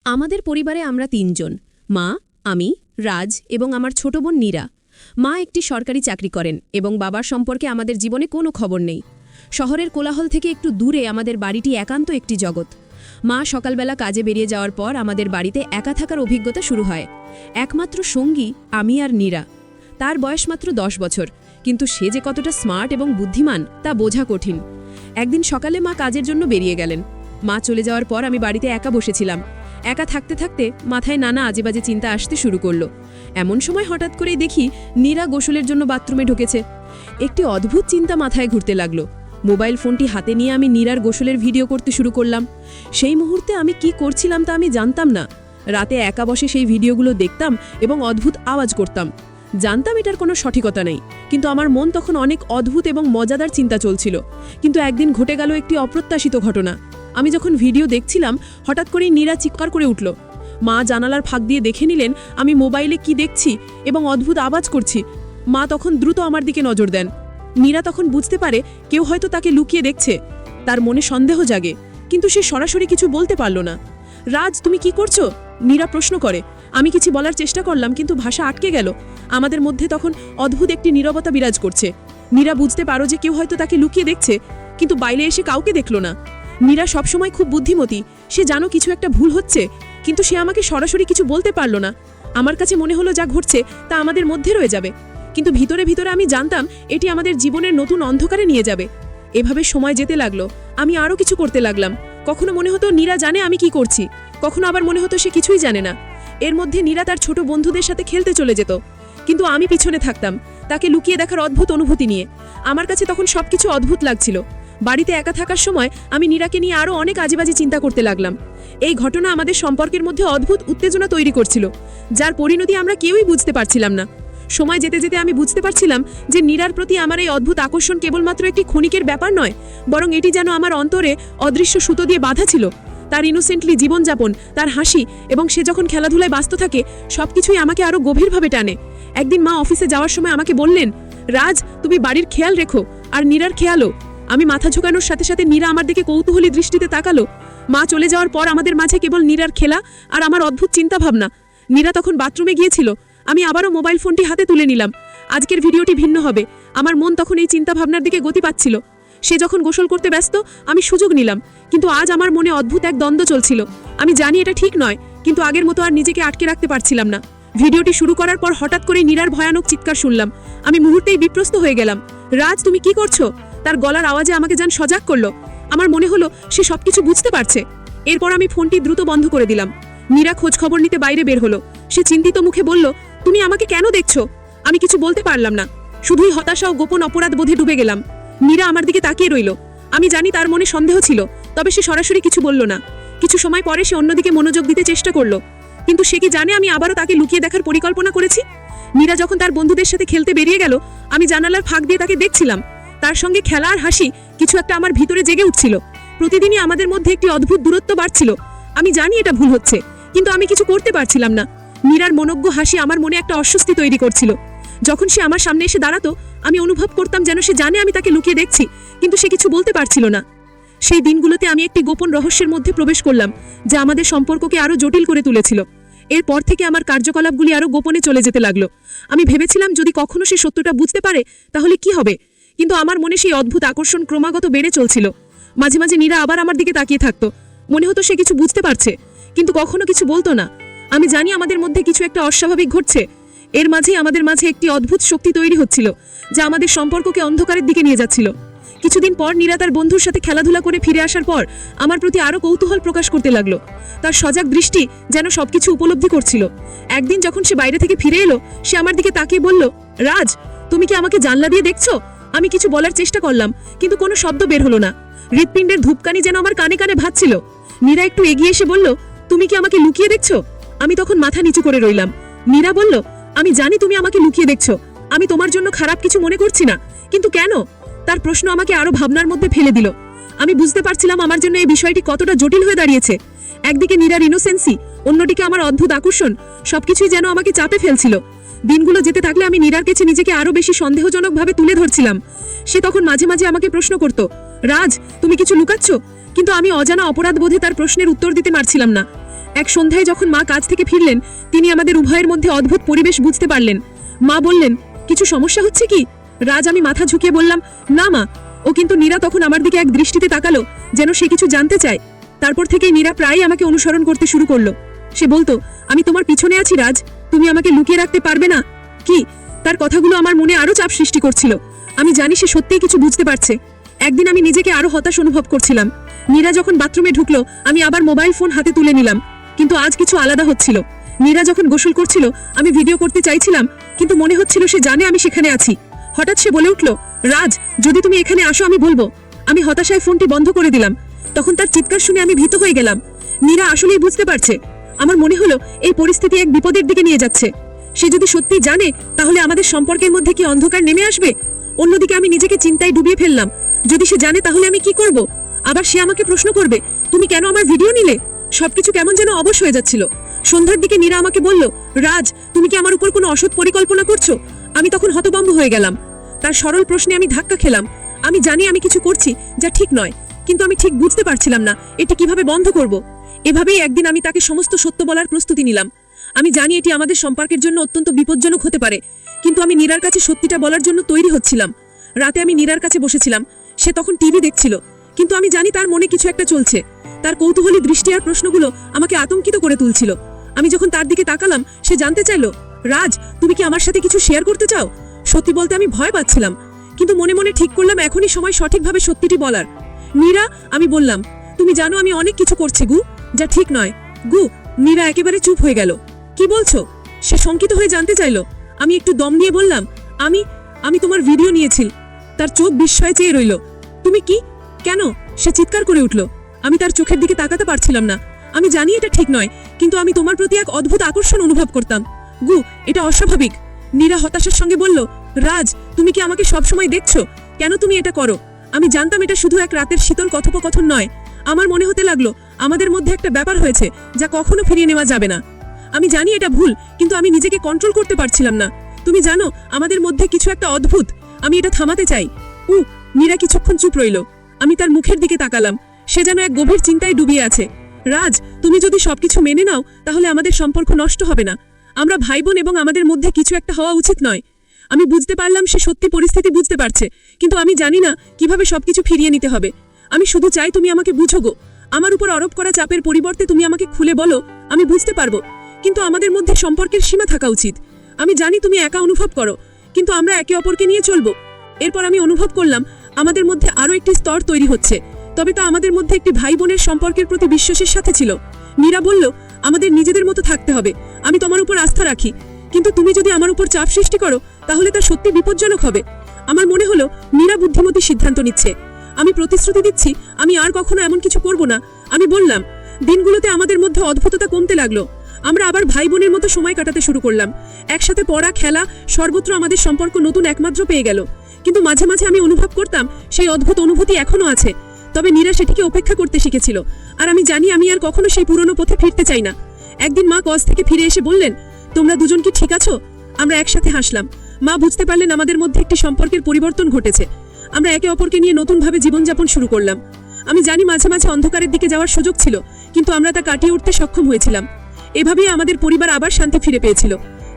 আমাদের পরিবারে আমরা তিনজন, মা, আমি, রাজ এবং আমার ছোট বোন নীরা। মা একটি সরকারি চাকরি করেন এবং বাবার সম্পর্কে আমাদের জীবনে কোনো খবর নেই। শহরের কোলাহল থেকে একটু দূরে আমাদের বাড়িটি একান্ত একটি জগৎ। মা সকালবেলা কাজে বেরিয়ে যাওয়ার পর আমাদের বাড়িতে একা থাকার অভিজ্ঞতা শুরু হয়। একমাত্র সঙ্গী আমি আর নীরা। তার বয়স মাত্র 10 বছর, কিন্তু সে যে কতটা স্মার্ট এবং বুদ্ধিমান তা বোঝা কঠিন। একদিন সকালে মা কাজের জন্য বেরিয়ে গেলেন। মা চলে যাওয়ার পর আমি বাড়িতে একা বসেছিলাম। একা থাকতে থাকতে মাথায় নানা আজেবাজে চিন্তা আসতে শুরু করলো। এমন সময় হঠাৎ করেই দেখি নীরা গোসলের জন্য বাথরুমে ঢুকেছে। একটি অদ্ভুত চিন্তা মাথায় ঘুরতে লাগলো। মোবাইল ফোনটি হাতে নিয়ে আমি নীরার গোসলের ভিডিও করতে শুরু করলাম। সেই মুহূর্তে আমি কি করছিলাম তা আমি জানতাম না। রাতে একা বসে সেই ভিডিওগুলো দেখতাম এবং অদ্ভুত আওয়াজ করতাম। জানতাম এটার কোনো সঠিকতা নেই, কিন্তু আমার মন তখন অনেক অদ্ভুত এবং মজাদার চিন্তা চলছিল। কিন্তু একদিন ঘটে গেল একটি অপ্রত্যাশিত ঘটনা। আমি যখন ভিডিও দেখছিলাম, হঠাৎ করেই নীরা চিৎকার করে উঠল। মা জানালার ফাঁক দিয়ে দেখে নিলেন আমি মোবাইলে কি দেখছি এবং অদ্ভুত আওয়াজ করছি। মা তখন দ্রুত আমার দিকে নজর দেন। নীরা তখন বুঝতে পারে কেউ হয়তো তাকে লুকিয়ে দেখছে। তার মনে সন্দেহ জাগে, কিন্তু সে সরাসরি কিছু বলতে পারল না। রাজ, তুমি কি করছো? নীরা প্রশ্ন করে। আমি কিছু বলার চেষ্টা করলাম, কিন্তু ভাষা আটকে গেল। আমাদের মধ্যে তখন অদ্ভুত একটি নীরবতা বিরাজ করছে। নীরা বুঝতে পারো যে কেউ হয়তো তাকে লুকিয়ে দেখছে, কিন্তু বাইরে এসে কাউকে দেখল না। নীরা সবসময় খুব বুদ্ধিমতী। সে জানো কিছু একটা ভুল হচ্ছে, কিন্তু সে আমাকে সরাসরি কিছু বলতে পারল না। আমার কাছে মনে হলো যা ঘটছে তা আমাদের মধ্যে রয়ে যাবে, কিন্তু ভিতরে ভিতরে আমি জানতাম এটি আমাদের জীবনের নতুন অন্ধকারে নিয়ে যাবে। এভাবে সময় যেতে লাগলো। আমি আরও কিছু করতে লাগলাম। কখনো মনে হতো নীরা জানে আমি কি করছি, কখনো আবার মনে হতো সে কিছুই জানে না। এর মধ্যে নীরা তার ছোট বন্ধুদের সাথে খেলতে চলে যেত, কিন্তু আমি পিছনে থাকতাম তাকে লুকিয়ে দেখার অদ্ভুত অনুভূতি নিয়ে। আমার কাছে তখন সবকিছু অদ্ভুত লাগছিল। বাড়িতে একা থাকার সময় আমি নীরাকে নিয়ে আরও অনেক আজেবাজে চিন্তা করতে লাগলাম। এই ঘটনা আমাদের সম্পর্কের মধ্যে অদ্ভুত উত্তেজনা তৈরি করছিল, যার পরিণতি আমরা কেউই বুঝতে পারছিলাম না। সময় যেতে যেতে আমি বুঝতে পারছিলাম যে নীরার প্রতি আমার এই অদ্ভুত আকর্ষণ কেবলমাত্র একটি ক্ষণিকের ব্যাপার নয়, বরং এটি যেন আমার অন্তরে অদৃশ্য সুতো দিয়ে বাঁধা ছিল। তার ইনোসেন্টলি জীবনযাপন, তার হাসি এবং সে যখন খেলাধুলায় ব্যস্ত থাকে, সবকিছুই আমাকে আরও গভীরভাবে টানে। একদিন মা অফিসে যাওয়ার সময় আমাকে বললেন, রাজ, তুমি বাড়ির খেয়াল রেখো আর নীরার খেয়ালও। আমি মাথা ঝোঁকানোর সাথে সাথে নীরা আমার দিকে কৌতূহলী দৃষ্টিতে তাকালো। মা চলে যাওয়ার পর আমাদের মাঝে কেবল নীরার খেলা আর আমার অদ্ভুত চিন্তাভাবনা। নীরা তখন বাথরুমে গিয়েছিল। আমি আবারও মোবাইল ফোনটি হাতে তুলে নিলাম। আজকের ভিডিওটি ভিন্ন হবে। আমার মন তখন এই চিন্তাভাবনার দিকে গতি পাচ্ছিল। সে যখন গোসল করতে ব্যস্ত, আমি সুযোগ নিলাম, কিন্তু আজ আমার মনে অদ্ভুত এক দ্বন্দ্ব চলছিল। আমি জানি এটা ঠিক নয়, কিন্তু আগের মতো আর নিজেকে আটকে রাখতে পারছিলাম না। ভিডিওটি শুরু করার পর হঠাৎ করে নীরার ভয়ানক চিৎকার শুনলাম। আমি মুহূর্তেই বিপ্রস্ত হয়ে গেলাম। রাজ, তুমি কি করছো? তার গলার আওয়াজে আমাকে যেন সজাগ করলো। আমার মনে হলো সে সবকিছু বুঝতে পারছে। এরপর আমি ফোনটি দ্রুত বন্ধ করে দিলাম। নীরা খোঁজ খবর নিতে বাইরে বের হলো। সে চিন্তিত মুখে বলল, তুমি আমাকে কেন দেখছো? আমি কিছু বলতে পারলাম না, শুধুই হতাশা ও গোপন অপরাধ বোধে ডুবে গেলাম। নীরা আমার দিকে তাকিয়ে রইল। আমি জানি তার মনে সন্দেহ ছিল, তবে সে সরাসরি কিছু বলল না। কিছু সময় পরে সে অন্যদিকে মনোযোগ দিতে চেষ্টা করলো, কিন্তু সে কি জানে আমি আবারও তাকে লুকিয়ে দেখার পরিকল্পনা করেছি? নীরা যখন তার বন্ধুদের সাথে খেলতে বেরিয়ে গেল, আমি জানালার ফাঁক দিয়ে তাকে দেখছিলাম। তার সঙ্গে খেলা আর হাসি, কিছু একটা আমার ভিতরে জেগে উঠছিল। প্রতিদিনই আমাদের মধ্যে একটি অদ্ভুত দূরত্ব বাড়ছিল। আমি জানি এটা ভুল হচ্ছে, কিন্তু আমি কিছু করতে পারছিলাম না। নীরার মনোজ্ঞ হাসি আমার মনে একটা অস্বস্তি তৈরি করছিল। যখন সে আমার সামনে এসে দাঁড়াতো, আমি অনুভব করতাম যেন সে জানে আমি তাকে লুকিয়ে দেখছি, কিন্তু সে কিছু বলতে পারছিল না। সেই দিনগুলোতে আমি একটি গোপন রহস্যের মধ্যে প্রবেশ করলাম, যা আমাদের সম্পর্ককে আরও জটিল করে তুলেছিল। এরপর থেকে আমার কার্যকলাপগুলি আরও গোপনে চলে যেতে লাগলো। আমি ভেবেছিলাম যদি কখনো সে সত্যটা বুঝতে পারে তাহলে কি হবে, কিন্তু আমার মনে সেই অদ্ভুত আকর্ষণ ক্রমাগত বেড়ে চলছিল। মাঝে মাঝে নীরা আবার আমার দিকে তাকিয়ে থাকতো। মনে হতো সে কিছু বুঝতে পারছে, কিন্তু কখনো কিছু বলতো না। আমি জানি আমাদের মধ্যে কিছু একটা অস্বাভাবিক ঘটছে। এর মাঝেই আমাদের মাঝে একটি অদ্ভুত শক্তি তৈরি হচ্ছিল, যা আমাদের সম্পর্ককে অন্ধকারের দিকে নিয়ে যাচ্ছিল। কিছুদিন পর নীরা তার বন্ধুর সাথে খেলাধুলা করে ফিরে আসার পর আমার প্রতি আরও কৌতূহল প্রকাশ করতে লাগলো। তার সজাগ দৃষ্টি যেন সবকিছু উপলব্ধি করছিল। একদিন যখন সে বাইরে থেকে ফিরে এলো, সে আমার দিকে তাকিয়ে বলল, রাজ, তুমি কি আমাকে জানলা দিয়ে দেখছো? আমি কিছু বলার চেষ্টা করলাম, কিন্তু কোনো শব্দ বের হলো না। হৃৎপিণ্ডের ধূপকানি যেন আমার কানে কানে ভাজছিল। নীরা একটু এগিয়ে এসে বলল, তুমি কি আমাকে লুকিয়ে দেখছো? আমি তখন মাথা নিচু করে রইলাম। নীরা বলল, আমি জানি তুমি আমাকে লুকিয়ে দেখছো। আমি তোমার জন্য খারাপ কিছু মনে করছি না, কিন্তু কেন? তার প্রশ্ন আমাকে আরো ভাবনার মধ্যে ফেলে দিল। আমি বুঝতে পারছিলাম আমার জন্য এই বিষয়টি কতটা জটিল হয়ে দাঁড়িয়েছে। একদিকে নীরার ইনোসেন্সি, অন্যদিকে আমার অদ্ভুত আকর্ষণ, সবকিছুই যেন আমাকে চাপে ফেলছিল। দিনগুলো যেতে থাকলে আমি নীরার কাছে নিজেকে আরো বেশি সন্দেহজনকভাবে তুলে ধরছিলাম। সে তখন মাঝে মাঝে আমাকে প্রশ্ন করত, রাজ, তুমি কিছু লুকাচ্ছ? কিন্তু আমি অজানা অপরাধ বোধে তার প্রশ্নের উত্তর দিতে পারছিলাম না। এক সন্ধ্যায় যখন মা কাজ থেকে ফিরলেন, তিনি আমাদের উভয়ের মধ্যে অদ্ভুত পরিবেশ বুঝতে পারলেন। মা বললেন, কিছু সমস্যা হচ্ছে কি? রাজ, আমি মাথা ঝুঁকিয়ে বললাম, না মা। ও কিন্তু নীরা তখন আমার দিকে এক দৃষ্টিতে তাকালো, যেন সে কিছু জানতে চায়। তারপর থেকেই নীরা প্রায়ই আমাকে অনুসরণ করতে শুরু করলো। সে বলতো, আমি তোমার পিছনে আছি রাজ, তুমি আমাকে লুকিয়ে রাখতে পারবে না কি? তার কথাগুলো আমার মনে আরো চাপ সৃষ্টি করছিল। আমি জানি সে সত্যিই কিছু বুঝতে পারছে। একদিন আমি নিজেকে আরো হতাশ অনুভব করছিলাম। নীরা যখন বাথরুমে ঢুকলো, আমি আবার মোবাইল ফোন হাতে তুলে নিলাম। কিন্তু আজ কিছু আলাদা হচ্ছিল। নীরা যখন গোসল করছিল, আমি ভিডিও করতে চাইছিলাম, কিন্তু মনে হচ্ছিল সে জানে আমি সেখানে আছি। হঠাৎ সে বলে উঠল, রাজ, যদি তুমি এখানে আসো আমি বলবো। আমি হতাশায় ফোনটি বন্ধ করে দিলাম। তখন তার চিৎকার শুনে আমি ভীত হয়ে গেলাম। নীরা আসলেই বুঝতে পারছে। আমার মনে হলো এই পরিস্থিতি এক বিপদের দিকে নিয়ে যাচ্ছে। সে যদি সত্যি জানে, তাহলে আমাদের সম্পর্কের মধ্যে কি অন্ধকার নেমে আসবে? অন্যদিকে আমি নিজেকে চিন্তায় ডুবিয়ে ফেললাম। যদি সে জানে, তাহলে আমি কি করব? আবার সে আমাকে প্রশ্ন করবে, তুমি কেন আমার ভিডিও নিলে? সবকিছু কেমন যেন অবশ হয়ে যাচ্ছিল। সন্ধ্যার দিকে নীরা আমাকে বলল, রাজ, তুমি কি আমার উপর কোনো অসৎ পরিকল্পনা করছো? আমি তখন হতভম্ব হয়ে গেলাম। তার সরল প্রশ্নে আমি ধাক্কা খেলাম। আমি জানি আমি কিছু করছি যা ঠিক নয়, কিন্তু আমি ঠিক বুঝতে পারছিলাম না এটি কিভাবে বন্ধ করব। এভাবেই একদিন আমি তাকে সমস্ত সত্য বলার প্রস্তুতি নিলাম। আমি জানি এটি আমাদের সম্পর্কের জন্য অত্যন্ত বিপজ্জনক হতে পারে, কিন্তু আমি নীরার কাছে সত্যিটা বলার জন্য তৈরি হচ্ছিলাম। রাতে আমি নীরার কাছে বসেছিলাম। সে তখন টিভি দেখছিল, কিন্তু আমি জানি তার মনে কিছু একটা চলছে। তার কৌতূহলী দৃষ্টি আর প্রশ্নগুলো আমাকে আতঙ্কিত করে তুলছিল। আমি যখন তার দিকে তাকালাম, সে জানতে চাইল, রাজ, তুমি কি আমার সাথে কিছু শেয়ার করতে চাও? সত্যি বলতে আমি ভয় পাচ্ছিলাম, কিন্তু মনে মনে ঠিক করলাম এখনই সময় সঠিকভাবে সত্যিটি বলার। নীরা, আমি বললাম, তুমি জানো আমি অনেক কিছু করছি গু, যা ঠিক নয়। গু। নীরা একেবারে চুপ হয়ে গেল। কি বলছো? সে শঙ্কিত হয়ে জানতে চাইল। আমি একটু দম নিয়ে বললাম, আমি তোমার ভিডিও নিয়েছি। তার চোখ বিস্ময়ে চেয়ে রইল। তুমি কি? কেন? সে চিৎকার করে উঠল। আমি তার চোখের দিকে তাকাতে পারছিলাম না। আমি জানি এটা ঠিক নয়, কিন্তু আমি তোমার প্রতি এক অদ্ভুত আকর্ষণ অনুভব করতাম। গু, এটা অস্বাভাবিক। নীরা হতাশার সঙ্গে বলল, রাজ, তুমি কি আমাকে সবসময় দেখছো? কেন তুমি এটা করো? আমি জানতাম এটা শুধু এক রাতের শীতল কথোপকথন নয়। আমার মনে হতে লাগলো আমাদের মধ্যে একটা ব্যাপার হয়েছে যা কখনো ফিরিয়ে নেওয়া যাবে না। আমি জানি এটা ভুল, কিন্তু আমি নিজেকে কন্ট্রোল করতে পারছিলাম না। তুমি জানো, আমাদের মধ্যে কিছু একটা অদ্ভুত। আমি এটা থামাতে চাই। নীরা কিছুক্ষণ চুপ রইল। আমি তার মুখের দিকে তাকালাম। সে যেন এক গভীর চিন্তায় ডুবিয়ে আছে। রাজ, তুমি যদি সবকিছু মেনে নাও, তাহলে আমাদের সম্পর্ক নষ্ট হবে না। আমরা ভাই বোন এবং আমাদের মধ্যে কিছু একটা হওয়া উচিত নয়। আমি বুঝতে পারলাম সে সত্যি পরিস্থিতি বুঝতে পারছে, কিন্তু আমি জানি না কিভাবে সবকিছু ফিরিয়ে নিতে হবে। আমি শুধু চাই তুমি আমাকে বুঝো গো। আমার উপর আরোপ করা চাপের পরিবর্তে তুমি আমাকে খুলে বলো, আমি বুঝতে পারবো। কিন্তু আমাদের মধ্যে সম্পর্কের সীমা থাকা উচিত। আমি জানি তুমি একা অনুভব করো, কিন্তু আমরা একে অপরকে নিয়ে চলবো। এরপর আমি অনুভব করলাম আমাদের মধ্যে আরো একটি স্তর তৈরি হচ্ছে, তবে তা আমাদের মধ্যে একটি ভাই বোনের সম্পর্কের প্রতি বিশ্বাসের সাথে ছিল। নীরা বলল, আমাদের নিজেদের মতো থাকতে হবে। আমি তোমার উপর আস্থা রাখি, কিন্তু তুমি যদি আমার উপর চাপ সৃষ্টি করো, তাহলে তা সত্যি বিপজ্জনক হবে। আমার মনে হলো নীরা বুদ্ধিমতী সিদ্ধান্ত নিচ্ছে। আমি প্রতিশ্রুতি দিচ্ছি আমি আর কখনো এমন কিছু করব না। আমি বললাম। দিনগুলোতে আমাদের মধ্যে অদ্ভুততা কমতে লাগলো। আমরা আবার ভাই বোনের মতো সময় কাটাতে শুরু করলাম। একসাথে পড়া, খেলা, সর্বত্র আমাদের সম্পর্ক নতুন একমাত্র পেয়ে গেল। কিন্তু মাঝে মাঝে আমি অনুভব করতাম সেই অদ্ভুত অনুভূতি এখনো আছে, তবে নীরা সেটিকে উপেক্ষা করতে শিখেছিল। আর আমি জানি আমি আর কখনো সেই পুরনো পথে ফিরতে চাই না। একদিন মা কজ থেকে ফিরে এসে বললেন, তোমরা দুজন কি ঠিক আছো? আমরা একসাথে হাসলাম। মা বুঝতে পারলেন আমাদের মধ্যে একটি সম্পর্কের পরিবর্তন ঘটেছে। আমরা একে অপরকে নিয়ে নতুনভাবে জীবনযাপন শুরু করলাম। আমি জানি মাঝে মাঝে অন্ধকারের দিকে যাওয়ার সুযোগ ছিল, কিন্তু আমরা তা কাটিয়ে উঠতে সক্ষম হয়েছিলাম। এভাবেই আমাদের পরিবার আবার শান্তি ফিরে পেয়েছিল।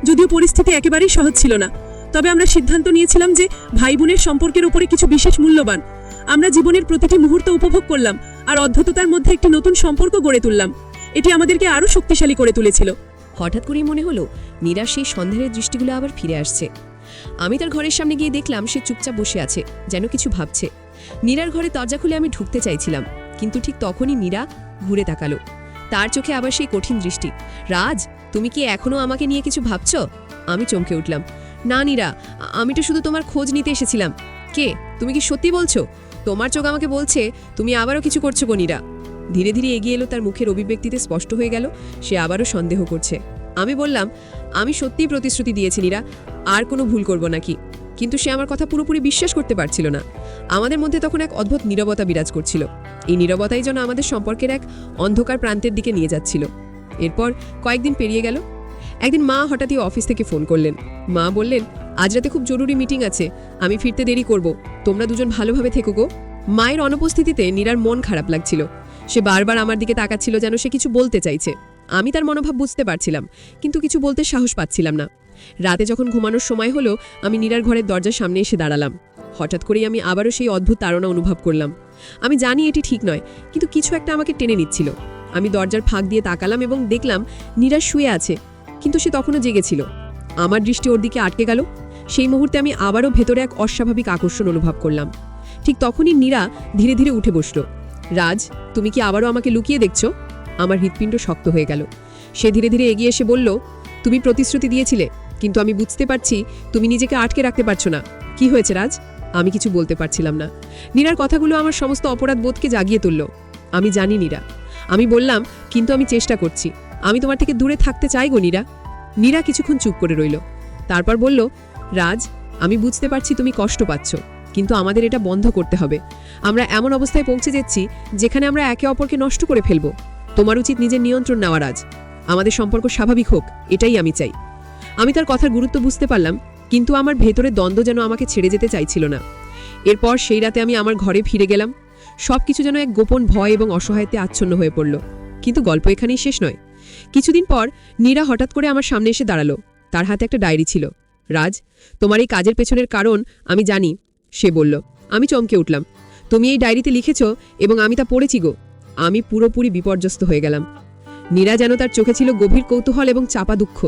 যদিও পরিস্থিতি একেবারেই সহজ ছিল না, তবে আমরা সিদ্ধান্ত নিয়েছিলাম যে ভাই বোনের সম্পর্কের উপরে কিছু বিশেষ মূল্যবান। আমরা জীবনের প্রতিটি মুহূর্ত উপভোগ করলাম আর অদ্ভুততার মধ্যে একটি নতুন সম্পর্ক গড়ে তুললাম। এটি আমাদেরকে আরো শক্তিশালী করে তুলেছিল। হঠাৎ করেই মনে হলো নীরা সেই সন্দেহের দৃষ্টিগুলো আবার ফিরে আসছে। আমি তার ঘরের সামনে গিয়ে দেখলাম সে চুপচাপ বসে আছে, যেন কিছু ভাবছে। নীরার ঘরে দরজা খুলে আমি ঢুকতে চাইছিলাম, কিন্তু ঠিক তখনই নীরা ঘুরে তাকালো। তার চোখে আবার সেই কঠিন দৃষ্টি। রাজ, তুমি কি এখনো আমাকে নিয়ে কিছু ভাবছো? আমি চমকে উঠলাম। না নীরা, আমি তো শুধু তোমার খোঁজ নিতে এসেছিলাম। কে? তুমি কি সত্যি বলছো? তোমার চোখ আমাকে বলছে তুমি আবারও কিছু করছো গো। নীরা ধীরে ধীরে এগিয়ে এলো। তার মুখের অভিব্যক্তিতে স্পষ্ট হয়ে গেল সে আবারও সন্দেহ করছে। আমি বললাম, আমি সত্যিই প্রতিশ্রুতি দিয়েছি নীরা, আর কোনো ভুল করব নাকি। কিন্তু সে আমার কথা পুরোপুরি বিশ্বাস করতে পারছিল না। আমাদের মধ্যে তখন এক অদ্ভুত নীরবতা বিরাজ করছিল। এই নীরবতাই যেন আমাদের সম্পর্কের এক অন্ধকার প্রান্তের দিকে নিয়ে যাচ্ছিল। এরপর কয়েকদিন পেরিয়ে গেল। একদিন মা হঠাৎই অফিস থেকে ফোন করলেন। মা বললেন, আজ রাতে খুব জরুরি মিটিং আছে, আমি ফিরতে দেরি করব, তোমরা দুজন ভালোভাবে থেকো গো। মায়ের অনুপস্থিতিতে নীরার মন খারাপ লাগছিল। সে বারবার আমার দিকে তাকাচ্ছিল, যেন সে কিছু বলতে চাইছে। আমি তার মনোভাব বুঝতে পারছিলাম, কিন্তু কিছু বলতে সাহস পাচ্ছিলাম না। রাতে যখন ঘুমানোর সময় হলো, আমি নীরার ঘরের দরজার সামনে এসে দাঁড়ালাম। হঠাৎ করেই আমি আবারও সেই অদ্ভুত তাড়না অনুভব করলাম। আমি জানি এটি ঠিক নয়, কিন্তু কিছু একটা আমাকে টেনে নিচ্ছিল। আমি দরজার ফাঁক দিয়ে তাকালাম এবং দেখলাম নীরা শুয়ে আছে, কিন্তু সে তখনও জেগেছিল। আমার দৃষ্টি ওর দিকে আটকে গেল। সেই মুহূর্তে আমি আবারও ভেতরে এক অস্বাভাবিক আকর্ষণ অনুভব করলাম। ঠিক তখনই নীরা ধীরে ধীরে উঠে বসল। রাজ, তুমি কি আবারও আমাকে লুকিয়ে দেখছো? আমার হৃৎপিণ্ড শক্ত হয়ে গেল। সে ধীরে ধীরে এগিয়ে এসে বলল, তুমি প্রতিশ্রুতি দিয়েছিলে, কিন্তু আমি বুঝতে পারছি তুমি নিজেকে আটকে রাখতে পারছো না। কি হয়েছে রাজ? আমি কিছু বলতে পারছিলাম না। নীরার কথাগুলো আমার সমস্ত অপরাধ বোধকে জাগিয়ে তুলল। আমি জানি নীরা। আমি বললাম, কিন্তু আমি চেষ্টা করছি। আমি তোমার থেকে দূরে থাকতে চাই গো নীরা। নীরা কিছুক্ষণ চুপ করে রইল। তারপর বলল, রাজ, আমি বুঝতে পারছি তুমি কষ্ট পাচ্ছ, কিন্তু আমাদের এটা বন্ধ করতে হবে। আমরা এমন অবস্থায় পৌঁছে যাচ্ছি যেখানে আমরা একে অপরকে নষ্ট করে ফেলব। তোমার উচিত নিজের নিয়ন্ত্রণ নেওয়া রাজ। আমাদের সম্পর্ক স্বাভাবিক হোক, এটাই আমি চাই। আমি তার কথার গুরুত্ব বুঝতে পারলাম, কিন্তু আমার ভেতরে দ্বন্দ্ব যেন আমাকে ছেড়ে যেতে চাইছিল না। এরপর সেই রাতে আমি আমার ঘরে ফিরে গেলাম। সবকিছু যেন এক গোপন ভয় এবং অসহায়তে আচ্ছন্ন হয়ে পড়ল। কিন্তু গল্প এখানেই শেষ নয়। কিছুদিন পর নীরা হঠাৎ করে আমার সামনে এসে দাঁড়ালো। তার হাতে একটা ডায়েরি ছিল। রাজ, তোমার এই কাজের পেছনের কারণ আমি জানি, সে বলল। আমি চমকে উঠলাম। তুমি এই ডায়েরিতে লিখেছ এবং আমি তা পড়েছি গো। আমি পুরোপুরি বিপর্যস্ত হয়ে গেলাম। নীরা যেন তার চোখে ছিল গভীর কৌতূহল এবং চাপা দুঃখ।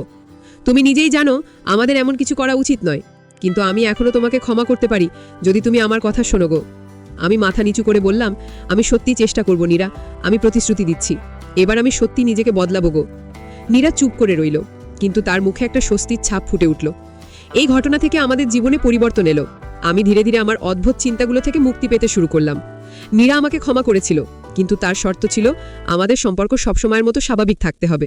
তুমি নিজেই জানো আমাদের এমন কিছু করা উচিত নয়, কিন্তু আমি এখনো তোমাকে ক্ষমা করতে পারি যদি তুমি আমার কথা শোনো গো। আমি মাথা নিচু করে বললাম, আমি সত্যি চেষ্টা করব নীরা, আমি প্রতিশ্রুতি দিচ্ছি। এবার আমি সত্যি নিজেকে বদলাবো গো। নীরা চুপ করে রইল, কিন্তু তার মুখে একটা স্বস্তির ছাপ ফুটে উঠল। এই ঘটনা থেকে আমাদের জীবনে পরিবর্তন এলো। আমি ধীরে ধীরে আমার অদ্ভুত চিন্তাগুলো থেকে মুক্তি পেতে শুরু করলাম। নীরা আমাকে ক্ষমা করেছিল, কিন্তু তার শর্ত ছিল আমাদের সম্পর্ক সবসময়ের মতো স্বাভাবিক থাকতে হবে।